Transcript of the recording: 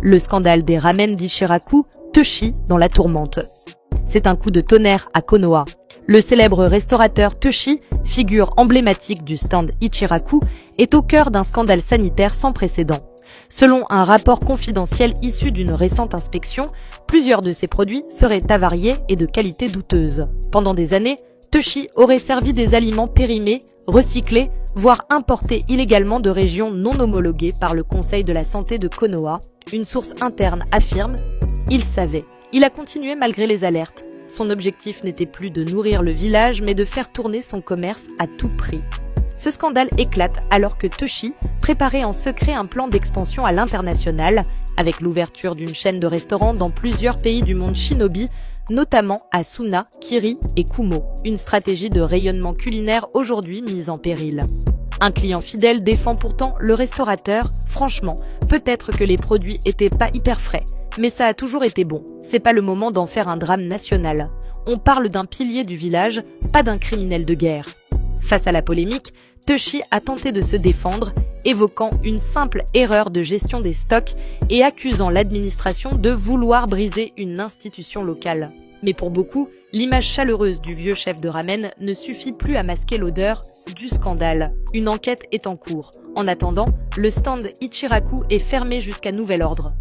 Le scandale des ramen d'Ichiraku, Teuchi dans la tourmente. C'est un coup de tonnerre à Konoha. Le célèbre restaurateur Teuchi, figure emblématique du stand Ichiraku, est au cœur d'un scandale sanitaire sans précédent. Selon un rapport confidentiel issu d'une récente inspection, plusieurs de ses produits seraient avariés et de qualité douteuse. Pendant des années, Teuchi aurait servi des aliments périmés, recyclés, voire importés illégalement de régions non homologuées par le Conseil de la santé de Konoha. Une source interne affirme « Il savait ». Il a continué malgré les alertes. Son objectif n'était plus de nourrir le village, mais de faire tourner son commerce à tout prix. Ce scandale éclate alors que Teuchi préparait en secret un plan d'expansion à l'international, avec l'ouverture d'une chaîne de restaurants dans plusieurs pays du monde shinobi, notamment à Suna, Kiri et Kumo. Une stratégie de rayonnement culinaire aujourd'hui mise en péril. Un client fidèle défend pourtant le restaurateur. Franchement, peut-être que les produits étaient pas hyper frais, mais ça a toujours été bon. C'est pas le moment d'en faire un drame national. On parle d'un pilier du village, pas d'un criminel de guerre. Face à la polémique, Teuchi a tenté de se défendre, évoquant une simple erreur de gestion des stocks et accusant l'administration de vouloir briser une institution locale. Mais pour beaucoup, l'image chaleureuse du vieux chef de ramen ne suffit plus à masquer l'odeur du scandale. Une enquête est en cours. En attendant, le stand Ichiraku est fermé jusqu'à nouvel ordre.